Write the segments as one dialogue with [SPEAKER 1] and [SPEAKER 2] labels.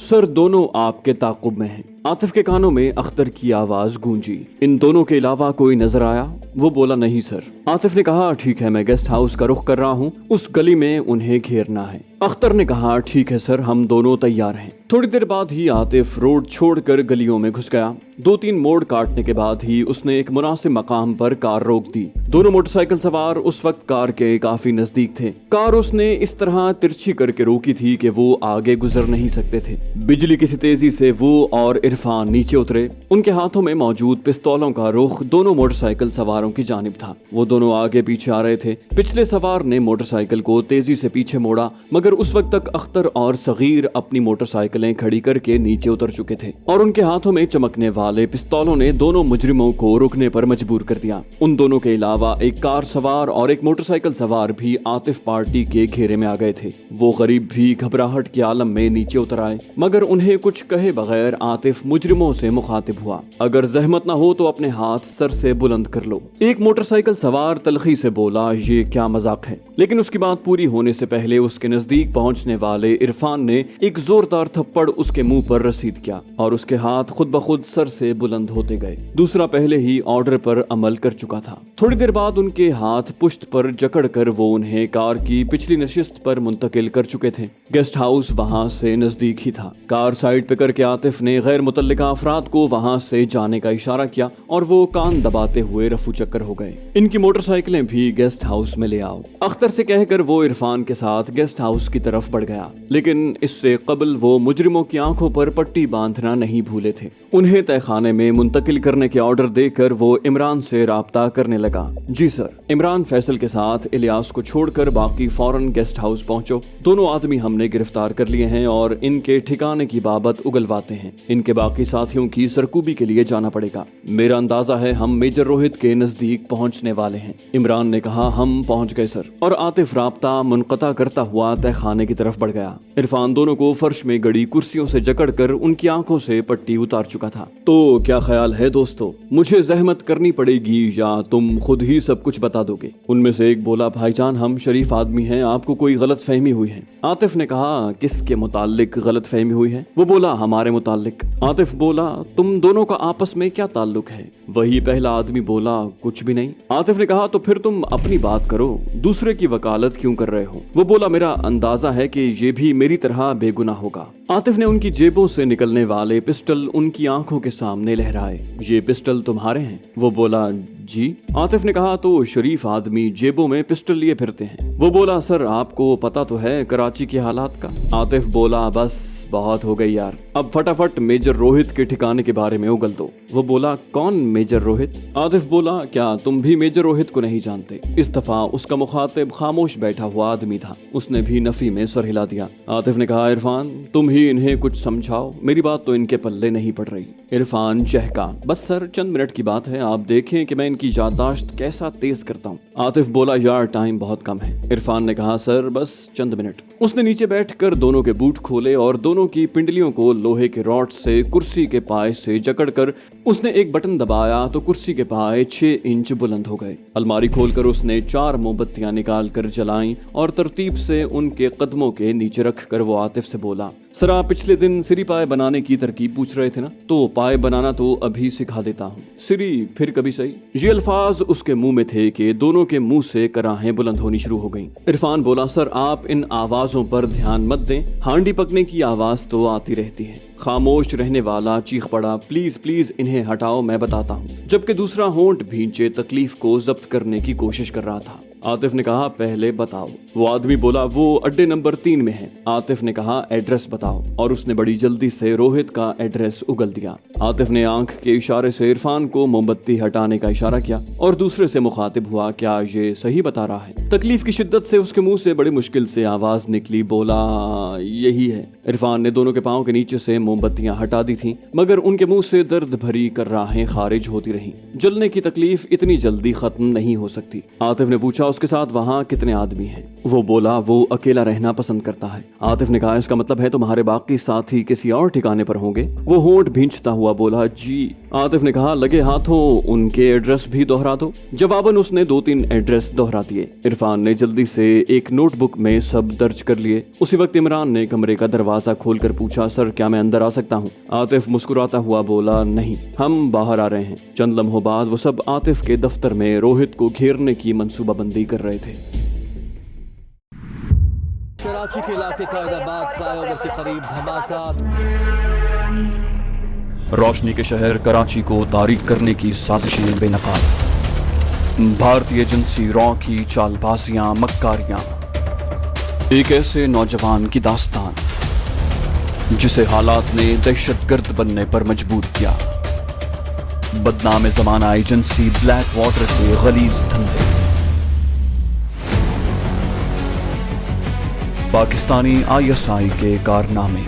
[SPEAKER 1] Sir दोनों आपके ताक़ुब में हैं। आतिफ के कानों में अख्तर की आवाज गूंजी। इन दोनों के अलावा कोई नजर आया? वो बोला, नहीं सर। आतिफ ने कहा, ठीक है, मैं गेस्ट हाउस का रुख कर रहा हूँ, उस गली में उन्हें घेरना है। अख्तर ने कहा, ठीक है सर, हम दोनों तैयार हैं। थोड़ी देर बाद ही आतिफ रोड छोड़कर गलियों में घुस गया। 2-3 मोड़ काटने के बाद ही उसने एक मुनासिब मकाम पर कार रोक दी। दोनों मोटरसाइकिल सवार उस वक्त कार के काफी नजदीक थे। कार उसने इस तरह तिरछी करके रोकी थी कि वो आगे गुजर नहीं सकते थे। बिजली की सी तेजी से वो और इरफान नीचे उतरे। उनके हाथों में मौजूद पिस्तौलों का रुख दोनों मोटरसाइकिल सवारों की जानिब था। वो दोनों आगे पीछे आ रहे थे। पिछले सवार ने मोटरसाइकिल को तेजी से पीछे मोड़ा, मगर उस वक्त तक अख्तर और सगीर अपनी मोटरसाइकिलें खड़ी करके नीचे उतर चुके थे और उनके हाथों में चमकने वाले पिस्तौलों ने दोनों मुजरिमों को रुकने पर मजबूर कर दिया। उन दोनों के अलावा एक कार सवार और एक मोटरसाइकिल सवार भी आतिफ पार्टी के घेरे में आ गए थे। वो गरीब भी घबराहट के आलम में नीचे उतर आए, मगर उन्हें कुछ कहे बगैर आतिफ मुजरिमों से मुखातिब हुआ। अगर जहमत ना हो तो अपने हाथ सर से बुलंद कर लो। एक मोटरसाइकिल सवार तलखी से बोला, ये क्या मजाक है? लेकिन उसकी बात पूरी होने से पहले उसके नजदीक पहुंचने वाले इरफान ने एक जोरदार थप्पड़ उसके मुंह पर रसीद किया और उसके हाथ खुद ब खुद सर से बुलंद होते गए। दूसरा पहले ही ऑर्डर पर अमल कर चुका था। थोड़ी देर बाद उनके हाथ पुश्त पर जकड़कर वो उन्हें कार की पिछली नशिस्त पर मुंतकिल कर चुके थे। गेस्ट हाउस वहां से नजदीक ही था। कार साइड पे करके आतिफ ने गैर मुतल्लिका अफराद को वहां से जाने का इशारा किया और वो कान दबाते हुए रफू चक्कर हो गए। इनकी मोटरसाइकिलें भी गेस्ट हाउस में ले आओ, अख्तर से कहकर वो इरफान के साथ गेस्ट हाउस की तरफ बढ़ गया। लेकिन इससे कबल वो मुजरिमों की आंखों पर पट्टी बांधना नहीं भूले थे। उन्हें तहखाने में मुंतकिल करने के ऑर्डर देकर वो इमरान से राब्ता करने लगा। जी सर। इमरान फैसल के साथ इलियास को छोड़कर बाकी फौरन गेस्ट हाउस पहुंचो। दोनों आदमी हमने गिरफ्तार कर लिए हैं और इनके ठिकाने की बाबत उगलवाते हैं। इनके बाकी साथियों की सरकूबी के लिए जाना पड़ेगा। मेरा अंदाजा है हम मेजर रोहित के नजदीक पहुंचने वाले हैं। इमरान ने कहा, हम पहुंच गए सर। और आतिफ राब्ता मुनक़ता करता हुआ तहखाने की तरफ बढ़ गया। इरफान दोनों को फर्श में गड़ी कुर्सियों से जकड़कर उनकी आंखों से पट्टी उतार चुका था। तो क्या ख्याल है दोस्तों, मुझे जहमत करनी पड़ेगी या तुम खुद ही सब कुछ बता दोगे? उनमें से एक बोला, भाईजान हम शरीफ आदमी हैं, आपको कोई गलत फहमी हुई है। आतिफ ने कहा, किसके मुताल्लिक गलत फहमी हुई है? वो बोला, हमारे मुताल्लिक। आतिफ बोला, तुम दोनों का आपस में क्या ताल्लुक है? वही पहला आदमी बोला, कुछ भी नहीं। आतिफ ने कहा, तो फिर तुम अपनी बात करो, दूसरे की वकालत क्यों कर रहे हो? वो बोला, मेरा अंदाजा है कि ये भी मेरी तरह बेगुनाह होगा। आतिफ ने उनकी जेबों से निकलने वाले पिस्टल उनकी आंखों के सामने लहराए। ये पिस्टल तुम्हारे हैं? वो बोला, जी। आतिफ ने कहा, तो शरीफ आदमी जेबों में पिस्टल लिए फिरते हैं। वो बोला, सर आपको पता तो है कराची के हालात का। आतिफ बोला, बस बहुत हो गई यार, अब फटाफट मेजर रोहित के ठिकाने के बारे में उगल दो। वो बोला, कौन मेजर रोहित? आतिफ बोला, क्या तुम भी मेजर रोहित को नहीं जानते? इस दफा उसका मुखातिब खामोश बैठा हुआ आदमी था। उसने भी नफी में सर हिला दिया। आतिफ ने कहा, इरफान तुम ही इन्हें कुछ समझाओ, मेरी बात तो इनके पल्ले नहीं पड़ रही। इरफान चहका, बस सर चंद मिनट की बात है, आप देखें कि मैं इनकी याददाश्त कैसा तेज करता हूँ। आतिफ बोला, यार टाइम बहुत कम है। इरफान ने कहा, सर बस चंद मिनट। उसने नीचे बैठकर दोनों के बूट खोले और दोनों की पिंडलियों को लोहे के रॉड से कुर्सी के पाए से जकड़कर उसने एक बटन दबाया तो कुर्सी के पाए 6 इंच बुलंद हो गए। अलमारी खोलकर उसने 4 मोमबत्तियां निकाल कर जलाईं और तरतीब से उनके कदमों के नीचे रखकर वो आतिफ से बोला, सर आप पिछले दिन सिरी पाए बनाने की तरकीब पूछ रहे थे ना, तो पाए बनाना तो अभी सिखा देता हूँ। सिरी फिर कभी सही। ये अल्फाज उसके मुंह में थे कि दोनों के मुंह से कराहें बुलंद होनी शुरू हो गईं। इरफान बोला, सर आप इन आवाजों पर ध्यान मत दें, हांडी पकने की आवाज तो आती रहती है। खामोश रहने वाला चीख पड़ा, प्लीज प्लीज इन्हें हटाओ, मैं बताता हूँ। जबकि दूसरा होंठ भींचे तकलीफ को जब्त करने की कोशिश कर रहा था। आतिफ ने कहा, पहले बताओ। वो आदमी बोला, वो अड्डे नंबर 3 में है। आतिफ ने कहा, एड्रेस बताओ, और उसने बड़ी जल्दी से रोहित का एड्रेस उगल दिया। आतिफ ने आंख के इशारे से इरफान को मोमबत्ती हटाने का इशारा किया और दूसरे से मुखातिब हुआ, क्या ये सही बता रहा है? तकलीफ की शिद्दत से उसके मुंह से बड़ी मुश्किल से आवाज निकली, बोला, यही है। इरफान ने दोनों के पांव के नीचे से मोमबत्तियां हटा दी थी, मगर उनके मुंह से दर्द भरी कर्राहें खारिज होती रहीं। जलने की तकलीफ इतनी जल्दी खत्म नहीं हो सकती। आतिफ ने पूछा, उसके साथ वहाँ कितने आदमी हैं? वो बोला वो अकेला रहना पसंद करता है। आतिफ ने कहा इसका मतलब है तुम्हारे बाकी साथी किसी और ठिकाने पर होंगे? वो होंठ भींचता हुआ बोला जी। आतिफ ने कहा लगे हाथों उनके एड्रेस भी दोहरा दो। जवाबन उसने 2-3 एड्रेस दोहरा दिए। इरफान ने जल्दी से एक नोटबुक में सब दर्ज कर लिए। उसी वक्त इमरान ने कमरे का दरवाजा खोलकर पूछा सर क्या मैं अंदर आ सकता हूँ? आतिफ मुस्कुराता हुआ बोला नहीं, हम बाहर आ रहे हैं। चंद लम्हों बाद वो सब आतिफ के दफ्तर में रोहित को घेरने की मंसूबाबंदी कर रहे थे।
[SPEAKER 2] कराची के इलाके का इलाहाबाद फ्लाईओवर के करीब धमाका।
[SPEAKER 1] रोशनी के शहर कराची को तारीक करने की साजिशें बेनकाब। भारतीय एजेंसी रॉ की चालबाजियां, मक्कारियां, एक ऐसे नौजवान की दास्तान जिसे हालात ने दहशतगर्द बनने पर मजबूर किया। बदनाम ज़माना एजेंसी ब्लैक वाटर के गलीज धंधे, पाकिस्तानी ISI के कारनामे,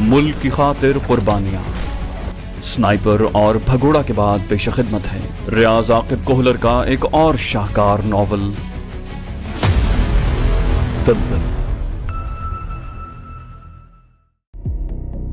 [SPEAKER 1] मुल्क की खातिर कुर्बानियां, स्नाइपर और भगोड़ा के बाद पेश खिदमत है रियाज आकिब कोहलर का एक और शाहकार नॉवल दलदल।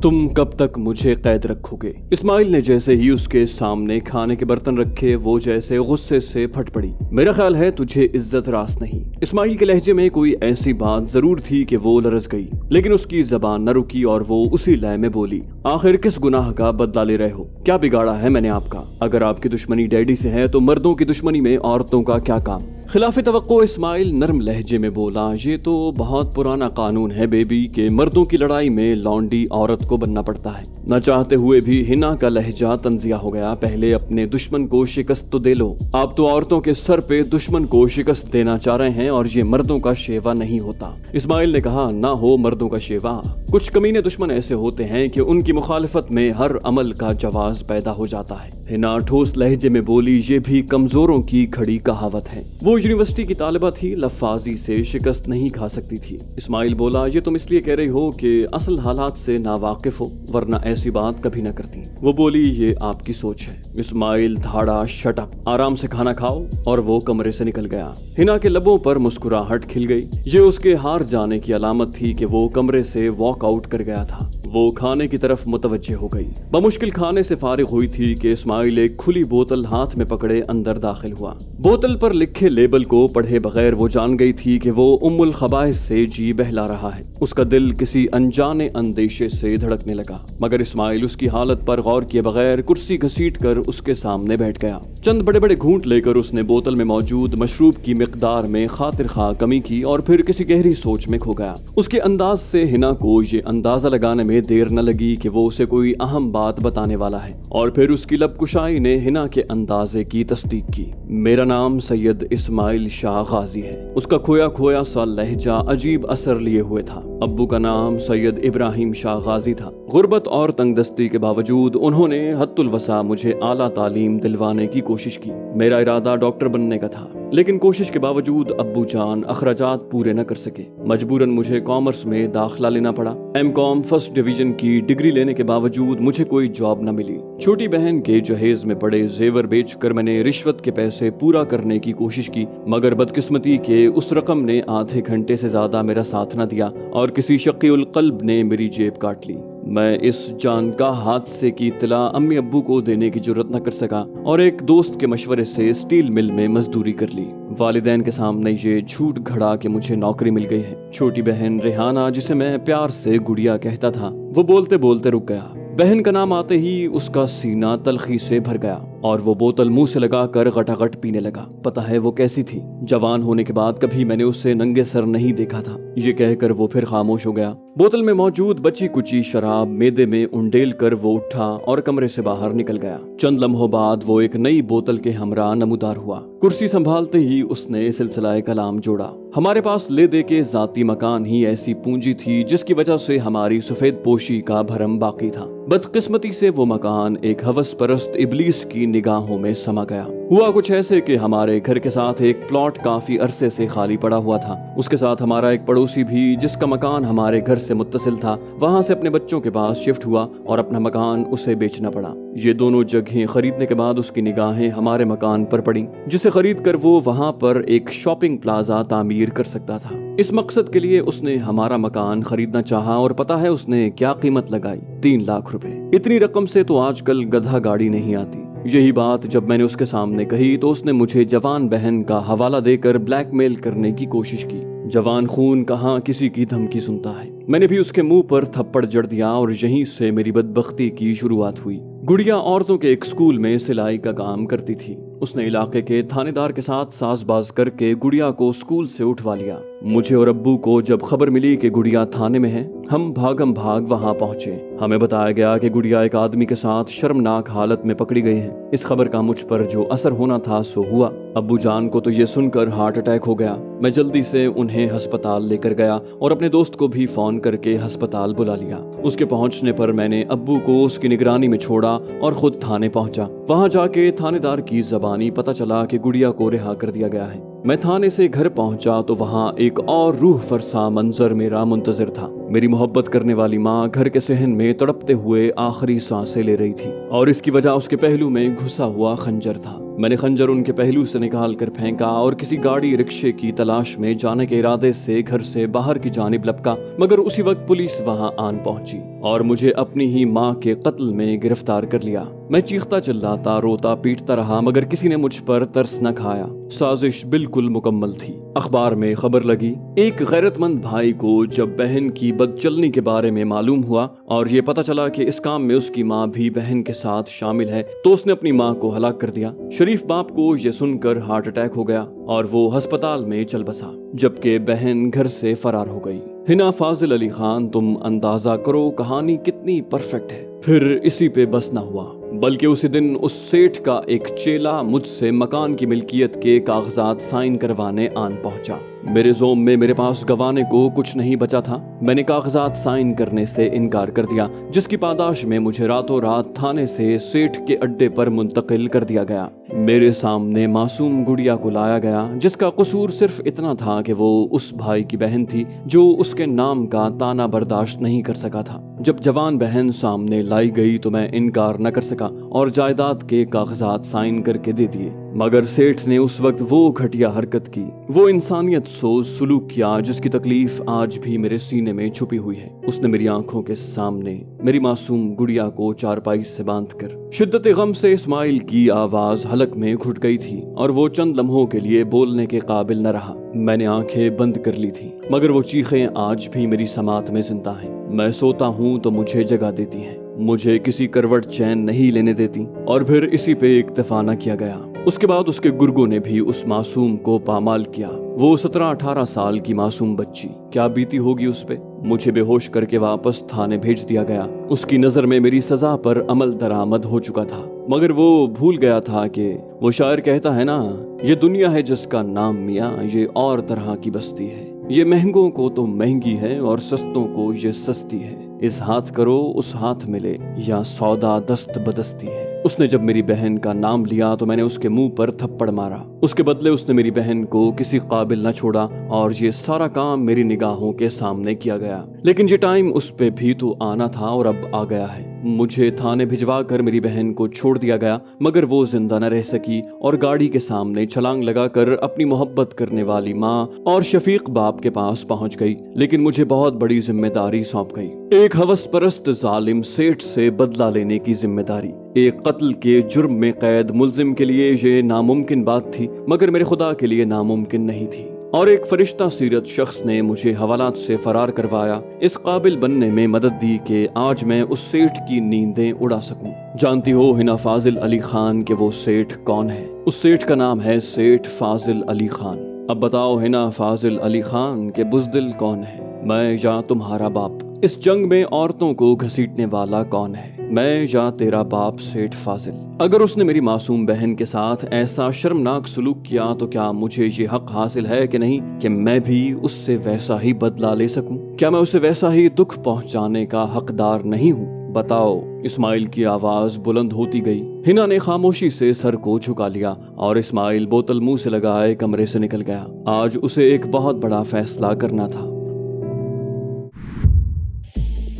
[SPEAKER 1] तुम कब तक मुझे कैद रखोगे? इस्माइल ने जैसे ही उसके सामने खाने के बर्तन रखे वो जैसे गुस्से से फट पड़ी। मेरा ख्याल है तुझे इज्जत रास नहीं। इस्माइल के लहजे में कोई ऐसी बात जरूर थी कि वो लरज गई, लेकिन उसकी जबान न रुकी और वो उसी लय में बोली आखिर किस गुनाह का बदला ले रहे हो? क्या बिगाड़ा है मैंने आपका? अगर आपकी दुश्मनी डैडी से है तो मर्दों की दुश्मनी में औरतों का क्या काम? खिलाफे तवक्को इस्माइल नरम लहजे में बोला ये तो बहुत पुराना कानून है बेबी के मर्दों की लड़ाई में लौंडी औरत को बनना पड़ता है। न चाहते हुए भी हिना का लहजा तंजिया हो गया। पहले अपने दुश्मन को शिकस्त तो दे लो। आप तो औरतों के सर पे दुश्मन को शिकस्त देना चाह रहे हैं और ये मर्दों का शेवा नहीं होता। इस्माइल ने कहा ना हो मर्दों का शेवा। कुछ कमीने दुश्मन ऐसे होते हैं कि उनकी मुखालिफत में हर अमल का जवाज पैदा हो जाता है। हिना ठोस लहजे में बोली ये भी कमजोरों की खड़ी कहावत है। वो यूनिवर्सिटी की तालिबा थी, लफाजी से शिकस्त नहीं खा सकती थी। इस्माइल बोला ये तुम इसलिए कह रही हो कि असल हालात से नावाकिफ हो, वरना ऐसी बात कभी न करती। वो बोली ये आपकी सोच है। इस्माइल धाड़ा शटअप, आराम से खाना खाओ, और वो कमरे से निकल गया। हिना के लबों पर मुस्कुराहट खिल गई। ये उसके हार जाने की अलामत थी कि वो कमरे से वॉक आउट कर गया था। वो खाने की तरफ मुतवज्जे हो गई। बमुश्किल खाने से फारिग हुई थी कि इस्माइल एक खुली बोतल हाथ में पकड़े अंदर दाखिल हुआ। बोतल पर लिखे लेबल को पढ़े बगैर वो जान गई थी कि वो उम्मुल खबाइस से जी बहला रहा है। उसका दिल किसी अनजाने अंदेशे से धड़कने लगा, मगर इस्माइल उसकी हालत पर गौर किए बगैर कुर्सी घसीट कर उसके सामने बैठ गया। चंद बड़े बड़े घूंट लेकर उसने बोतल में मौजूद मशरूब की मिकदार में खातिर खा कमी की और फिर किसी गहरी सोच में खो गया। उसके अंदाज से हिना को ये अंदाजा लगाने में देर न लगी कि वो उसे कोई अहम बात बताने वाला है, और फिर उसकी लबकुशाई ने हिना के अंदाजे की तस्दीक की। मेरा नाम सैयद इस्माइल शाह गाजी है। उसका खोया खोया सा लहजा अजीब असर लिए हुए था। अब्बू का नाम सैयद इब्राहिम शाह गाजी था। गुर्बत और तंगदस्ती के बावजूद उन्होंने हद्दुल वसा मुझे आला तालीम दिलवाने की कोशिश की। मेरा इरादा डॉक्टर बनने का था, लेकिन कोशिश के बावजूद अब्बू जान अखराजात पूरे न कर सके। मजबूरन मुझे कॉमर्स में दाखिला लेना पड़ा। M.Com फर्स्ट डिवीजन की डिग्री लेने के बावजूद मुझे कोई जॉब न मिली। छोटी बहन के जहेज में पड़े जेवर बेचकर मैंने रिश्वत के पैसे पूरा करने की कोशिश की, मगर बदकिस्मती के उस रकम ने आधे घंटे से ज्यादा मेरा साथ न दिया और किसी शकीउल कल्ब ने मेरी जेब काट ली। मैं इस जान का हादसे की इत्तला अम्मी अब्बू को देने की जुर्रत न कर सका और एक दोस्त के मशवरे से स्टील मिल में मजदूरी कर ली। वालिदैन के सामने ये झूठ घड़ा कि मुझे नौकरी मिल गई है। छोटी बहन रेहाना, जिसे मैं प्यार से गुड़िया कहता था, वो बोलते बोलते रुक गया। बहन का नाम आते ही उसका सीना तलखी से भर गया और वो बोतल मुंह से लगाकर गटागट पीने लगा। पता है वो कैसी थी? जवान होने के बाद कभी मैंने उसे नंगे सर नहीं देखा था। ये कहकर वो फिर खामोश हो गया। बोतल में मौजूद बची कुची शराब मेदे में उंडेल कर वो उठा और कमरे से बाहर निकल गया। चंद लम्हों बाद वो एक नई बोतल के हमरा नमूदार हुआ। कुर्सी संभालते ही उसने सिलसिलाए कलाम जोड़ा। हमारे पास ले दे के जाती मकान ही ऐसी पूंजी थी जिसकी वजह से हमारी सफेद पोशी का भरम बाकी था। बदकिस्मती से वो मकान एक हवस परस्त इबलीस की निगाहों में समा गया। हुआ कुछ ऐसे कि हमारे घर के साथ एक प्लॉट काफी अरसे से खाली पड़ा हुआ था। उसके साथ हमारा एक पड़ोसी भी, जिसका मकान हमारे घर से मुत्तसिल था, वहां से अपने बच्चों के पास शिफ्ट हुआ और अपना मकान उसे बेचना पड़ा। ये दोनों जगहें खरीदने के बाद उसकी निगाहें हमारे मकान पर पड़ी, जिसे खरीद कर वो वहां पर एक शॉपिंग प्लाजा तामीर कर सकता था। इस मकसद के लिए उसने हमारा मकान खरीदना चाहा और पता है उसने क्या कीमत लगाई? 3 लाख रुपए। इतनी रकम से तो आजकल गधा गाड़ी नहीं आती। यही बात जब मैंने उसके सामने कही तो उसने मुझे जवान बहन का हवाला देकर ब्लैकमेल करने की कोशिश की। जवान खून कहाँ किसी की धमकी सुनता है। मैंने भी उसके मुंह पर थप्पड़ जड़ दिया और यहीं से मेरी बदबख्ती की शुरुआत हुई। गुड़िया औरतों के एक स्कूल में सिलाई का काम करती थी। उसने इलाके के थानेदार के साथ साजबाज करके गुड़िया को स्कूल से उठवा लिया। मुझे और अब्बू को जब खबर मिली कि गुड़िया थाने में है, हम भागम भाग वहां पहुंचे। हमें बताया गया कि गुड़िया एक आदमी के साथ शर्मनाक हालत में पकड़ी गई है। इस खबर का मुझ पर जो असर होना था सो हुआ। अब्बू जान को तो ये सुनकर हार्ट अटैक हो गया। मैं जल्दी से उन्हें अस्पताल लेकर गया और अपने दोस्त को भी फोन करके अस्पताल बुला लिया। उसके पहुंचने पर मैंने अब्बू को उसकी निगरानी में छोड़ा और खुद थाने पहुंचा। वहां जाके थानेदार की जबानी पता चला कि गुड़िया को रिहा कर दिया गया है। मैं थाने से घर पहुंचा तो वहां एक और रूह फरसा मंजर मेरा मुंतजिर था। मेरी मोहब्बत करने वाली माँ घर के सहन में तड़पते हुए आखिरी सांसें ले रही थी और इसकी वजह उसके पहलू में घुसा हुआ खंजर था। मैंने खंजर उनके पहलू से निकाल कर फेंका और किसी गाड़ी रिक्शे की तलाश में जाने के इरादे से घर से बाहर की जानिब लपका, मगर उसी वक्त पुलिस वहां आन पहुंची और मुझे अपनी ही माँ के कत्ल में गिरफ्तार कर लिया। मैं चीखता चिल्लाता रोता पीटता रहा, मगर किसी ने मुझ पर तरस न खाया। साजिश बिल्कुल मुकम्मल थी। अखबार में खबर लगी। एक गैरतमंद भाई को जब बहन की बदचलनी के बारे में मालूम हुआ और ये पता चला कि इस काम में उसकी माँ भी बहन के साथ शामिल है, तो उसने अपनी माँ को हलाक कर दिया। शरीफ बाप को ये सुनकर हार्ट अटैक हो गया और वो अस्पताल में चल बसा, जबकि बहन घर से फरार हो गई। हिना फाजिल अली खान, तुम अंदाजा करो कहानी कितनी परफेक्ट है। फिर इसी पे बस न हुआ, बल्कि उसी दिन उस सेठ का एक चेला मुझसे मकान की मिल्कियत के कागजात साइन करवाने आन पहुंचा। मेरे जोम में मेरे पास गवाने को कुछ नहीं बचा था। मैंने कागजात साइन करने से इनकार कर दिया, जिसकी पादाश में मुझे रातों रात थाने से सेठ के अड्डे पर मुंतकिल कर दिया गया। मेरे सामने मासूम गुड़िया को लाया गया, जिसका कसूर सिर्फ इतना था कि वो उस भाई की बहन थी जो उसके नाम का ताना बर्दाश्त नहीं कर सका था। जब जवान बहन सामने लाई गई तो मैं इनकार न कर सका और जायदाद के कागजात साइन करके दे दिए, मगर सेठ ने उस वक्त वो घटिया हरकत की, वो इंसानियत सोच सुलूक किया जिसकी तकलीफ आज भी मेरे सीने में छुपी हुई है। उसने मेरी आंखों के सामने मेरी मासूम गुड़िया को चारपाई से बांधकर शिद्दत गम से इस्माइल की आवाज हलक में घुट गई थी और वो चंद लम्हों के लिए बोलने के काबिल न रहा। मैंने आंखें बंद कर ली थी, मगर वो चीखें आज भी मेरी समात में जिंदा हैं। मैं सोता हूँ तो मुझे जगा देती हैं, मुझे किसी करवट चैन नहीं लेने देती। और फिर इसी पे इक्तफा न किया गया। उसके बाद उसके गुर्गों ने भी उस मासूम को पामाल किया। वो 17-18 साल की मासूम बच्ची, क्या बीती होगी उस पे। मुझे बेहोश करके वापस थाने भेज दिया गया। उसकी नजर में मेरी सजा पर अमल दरामद हो चुका था, मगर वो भूल गया था कि वो शायर कहता है ना, ये दुनिया है जिसका नाम मियाँ, ये और तरह की बस्ती है। ये महंगों को तो महंगी है और सस्तों को ये सस्ती है। इस हाथ करो उस हाथ मिले, या सौदा दस्त बदस्ती है। उसने जब मेरी बहन का नाम लिया तो मैंने उसके मुंह पर थप्पड़ मारा। उसके बदले उसने मेरी बहन को किसी काबिल न छोड़ा और ये सारा काम मेरी निगाहों के सामने किया गया। लेकिन ये टाइम उस पे भी तो आना था और अब आ गया है। मुझे थाने भिजवा कर मेरी बहन को छोड़ दिया गया, मगर वो जिंदा न रह सकी और गाड़ी के सामने छलांग लगाकर अपनी मोहब्बत करने वाली माँ और शफीक बाप के पास पहुंच गई। लेकिन मुझे बहुत बड़ी जिम्मेदारी सौंप गई, एक हवस परस्त जालिम सेठ से बदला लेने की जिम्मेदारी। एक कत्ल के जुर्म में कैद मुल्जिम के लिए ये नामुमकिन बात थी, मगर मेरे खुदा के लिए नामुमकिन नहीं थी। और एक फरिश्ता सीरत शख्स ने मुझे हवालात से फरार करवाया, इस काबिल बनने में मदद दी कि आज मैं उस सेठ की नींदें उड़ा सकूं। जानती हो हिना फाजिल अली खान के वो सेठ कौन है? उस सेठ का नाम है सेठ फाजिल अली खान। अब बताओ हिना फाजिल अली खान के बुज़दिल कौन है, मैं या तुम्हारा बाप? इस जंग में औरतों को घसीटने वाला कौन है, मैं या तेरा बाप सेठ फाजिल? अगर उसने मेरी मासूम बहन के साथ ऐसा शर्मनाक सलूक किया तो क्या मुझे ये हक हासिल है कि नहीं कि मैं भी उससे वैसा ही बदला ले सकूं? क्या मैं उसे वैसा ही दुख पहुंचाने का हकदार नहीं हूं? बताओ। इस्माइल की आवाज बुलंद होती गई। हिना ने खामोशी से सर को झुका लिया और इस्माइल बोतल मुंह से लगाए कमरे से निकल गया। आज उसे एक बहुत बड़ा फैसला करना था।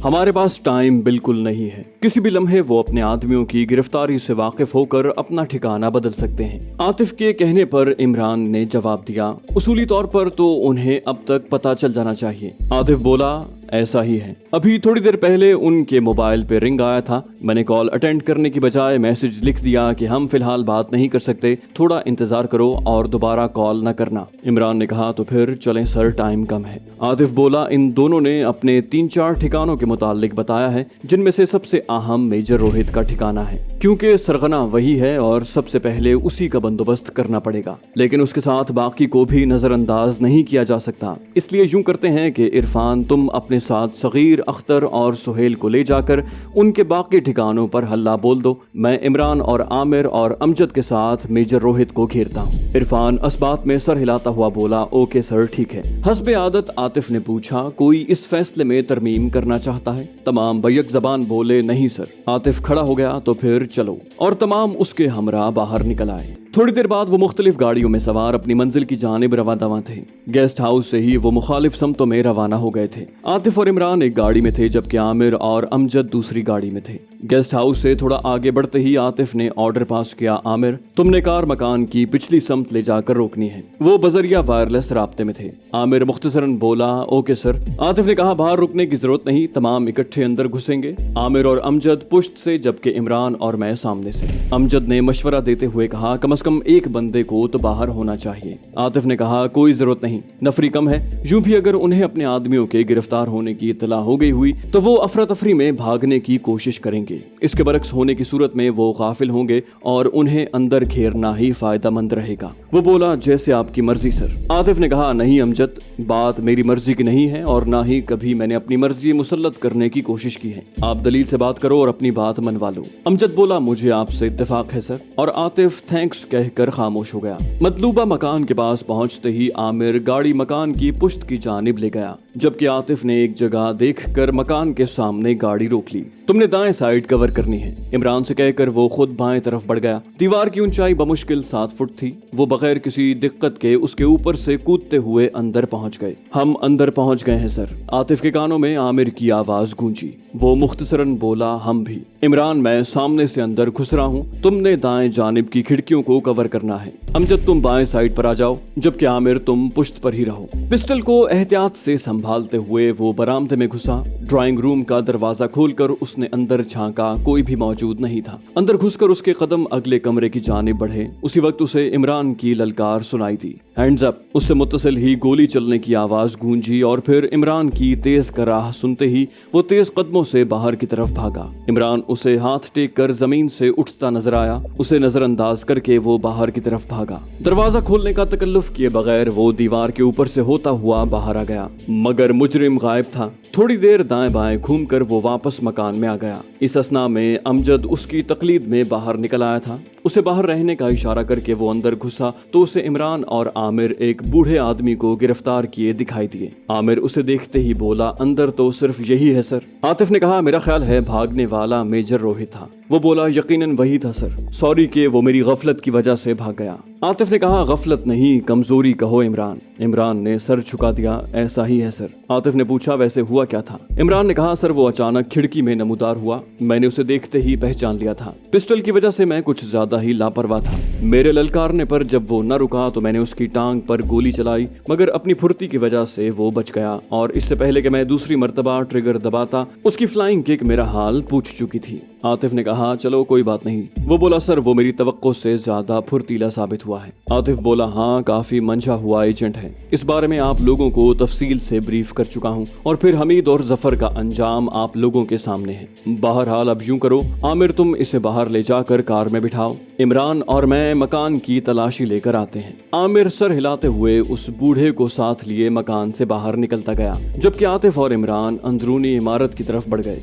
[SPEAKER 1] हमारे पास टाइम बिल्कुल नहीं है। किसी भी लम्हे वो अपने आदमियों की गिरफ्तारी से वाकिफ होकर अपना ठिकाना बदल सकते हैं। आतिफ के कहने पर इमरान ने जवाब दिया, उसूली तौर पर तो उन्हें अब तक पता चल जाना चाहिए। आतिफ बोला, ऐसा ही है। अभी थोड़ी देर पहले उनके मोबाइल पे रिंग आया था। मैंने कॉल अटेंड करने की बजाय मैसेज लिख दिया कि हम फिलहाल बात नहीं कर सकते, थोड़ा इंतजार करो और दोबारा कॉल न करना। इमरान ने कहा, तो फिर चलें सर, टाइम कम है। आतिफ बोला, इन दोनों ने अपने 3-4 ठिकानों के मुतालिक बताया है, जिनमें से सबसे अहम मेजर रोहित का ठिकाना है, क्योंकि सरगना वही है और सबसे पहले उसी का बंदोबस्त करना पड़ेगा। लेकिन उसके साथ बाकी को भी नजरअंदाज नहीं किया जा सकता। इसलिए यूं करते हैं कि इरफान, तुम अपने साथ सगीर, अख्तर और सुहेल को ले जाकर उनके बाकी ठिकानों पर हल्ला बोल दो। मैं इमरान और आमिर और अमजद के साथ मेजर रोहित को घेरता हूँ। इरफान असबात में सर हिलाता हुआ बोला, ओके सर, ठीक है। हस्बे आदत आतिफ ने पूछा, कोई इस फैसले में तरमीम करना चाहता है? तमाम बैक जबान बोले, नहीं सर। आतिफ खड़ा हो गया, तो फिर चलो, और तमाम उसके हमरा बाहर निकल आए। थोड़ी देर बाद वो मुख्तलिफ गाड़ियों में सवार अपनी मंजिल की जानिब रवा दवा थे। गेस्ट हाउस से ही वो मुखालिफ समतों में रवाना हो गए थे। आतिफ और इमरान एक गाड़ी में थे, जबकि आमिर और अमजद दूसरी गाड़ी में थे। गेस्ट हाउस से थोड़ा आगे बढ़ते ही आतिफ ने ऑर्डर पास किया, आमिर, तुमने कार मकान की पिछली समत ले जाकर रोकनी है। वो बजरिया वायरलेस राब्ते में थे। आमिर मुख्तसरन बोला, ओके सर। आतिफ ने कहा, बाहर रुकने की जरूरत नहीं, तमाम इकट्ठे अंदर घुसेंगे। आमिर और अमजद पुश्त से, जबकि इमरान और मैं सामने से। अमजद ने मशवरा देते हुए कहा, कम से कम एक बंदे को तो बाहर होना चाहिए। आतिफ ने कहा, कोई जरूरत नहीं, नफरी कम है। यूं भी अगर उन्हें अपने आदमियों के गिरफ्तार होने की इत्तला हो गई हुई तो वो अफरा तफरी में भागने की कोशिश करेंगे। इसके बरक्स होने की सूरत में वो गाफिल होंगे और उन्हें अंदर घेरना ही फायदेमंद रहेगा। वो बोला, जैसे आपकी मर्जी सर। आतिफ ने कहा, नहीं अमजद, बात मेरी मर्जी की नहीं है और ना ही कभी मैंने अपनी मर्जी मुसल्लत करने की कोशिश की है। आप दलील से बात करो और अपनी बात मनवा लो। अमजद बोला, मुझे आपसे इत्तेफाक है सर। और आतिफ थैंक्स कहकर खामोश हो गया। मतलूबा मकान के पास पहुंचते ही आमिर गाड़ी मकान की पुश्त की जानिब ले गया, जबकि आतिफ ने एक जगह देखकर मकान के सामने गाड़ी रोक ली। तुमने दाएं साइड कवर करनी है, इमरान से कहकर वो खुद बाएं तरफ बढ़ गया। दीवार की ऊंचाई बमुश्किल 7 फुट थी। वो बगैर किसी दिक्कत के उसके ऊपर से कूदते हुए अंदर पहुंच गए। हम अंदर पहुंच गए हैं सर। आतिफ के कानों में आमिर की आवाज गूंजी। वो मुख्तसरन बोला, हम भी। इमरान, मैं सामने से अंदर घुस रहा हूँ, तुमने दाएं जानिब की खिड़कियों को कवर करना है। अमजद, तुम बाएं साइड पर आ जाओ, जबकि आमिर तुम पुश्त पर ही रहो। पिस्टल को एहतियात से संभालते हुए वो बरामदे में घुसा। ड्राइंग रूम का दरवाजा खोलकर उसने अंदर झांका, कोई भी मौजूद नहीं था। अंदर घुसकर उसके कदम अगले कमरे की जानिब बढ़े। उसी वक्त उसे इमरान की ललकार सुनाई दी, हैंड्स अप। उससे मुत्तसिल ही गोली चलने की आवाज गूंजी और फिर इमरान की तेज कराह सुनते ही वो तेज कदमों से बाहर की तरफ भागा। इमरान उसे हाथ टेक कर जमीन से उठता नजर आया। उसे नजरअंदाज करके वो बाहर की तरफ भागा। दरवाजा खोलने का तकल्लुफ किए बगैर वो दीवार के ऊपर से होता हुआ बाहर आ गया, मगर मुजरिम गायब था। थोड़ी देर दाएं बाएं घूमकर वो वापस मकान में आ गया। इस असना में अमजद उसकी तकलीद में बाहर निकल आया था। उसे बाहर रहने का इशारा करके वो अंदर घुसा तो उसे इमरान और आमिर एक बूढ़े आदमी को गिरफ्तार किए दिखाई दिए। आमिर उसे देखते ही बोला, अंदर तो सिर्फ यही है सर। आतिफ ने कहा, मेरा ख्याल है भागने वाला मेजर रोहित था। वो बोला, यकीनन वही था सर, सॉरी कि वो मेरी गफलत की वजह से भाग गया। आतिफ ने कहा, गफलत नहीं, कमजोरी कहो इमरान। इमरान ने सर झुका दिया, ऐसा ही है सर। आतिफ ने पूछा, वैसे हुआ क्या था? इमरान ने कहा, सर वो अचानक खिड़की में नमूदार हुआ, मैंने उसे देखते ही पहचान लिया था। पिस्टल की वजह से मैं कुछ ज्यादा ही लापरवाह था। मेरे ललकारने पर जब वो न रुका तो मैंने उसकी टांग पर गोली चलाई, मगर अपनी फुर्ती की वजह से वो बच गया और इससे पहले कि मैं दूसरी मर्तबा ट्रिगर दबाता उसकी फ्लाइंग किक मेरा हाल पूछ चुकी थी। आतिफ ने कहा, चलो कोई बात नहीं। वो बोला, सर वो मेरी तवक्को से ज्यादा फुर्तीला साबित हुआ है। आतिफ बोला, हाँ काफी मंझा हुआ एजेंट है। इस बारे में आप लोगों को तफसील से ब्रीफ कर चुका हूँ और फिर हमीद और जफर का अंजाम आप लोगों के सामने है। बहरहाल अब यूं करो, आमिर तुम इसे बाहर ले जाकर कार में बिठाओ, इमरान और मैं मकान की तलाशी लेकर आते हैं। आमिर सर हिलाते हुए उस बूढ़े को साथ लिए मकान से बाहर निकलता गया, जबकि आतिफ और इमरान अंदरूनी इमारत की तरफ बढ़ गए।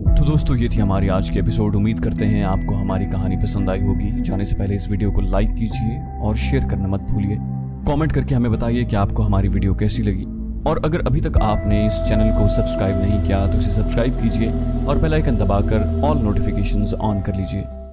[SPEAKER 1] तो दोस्तों ये थी हमारी आज की एपिसोड। उम्मीद करते हैं आपको हमारी कहानी पसंद आई होगी। जाने से पहले इस वीडियो को लाइक कीजिए और शेयर करना मत भूलिए। कमेंट करके हमें बताइए कि आपको हमारी वीडियो कैसी लगी। اور اگر ابھی تک آپ نے اس چینل کو سبسکرائب نہیں کیا تو اسے سبسکرائب کیجئے اور بیل آئیکن دبا کر آل نوٹیفیکیشنز آن کر لیجئے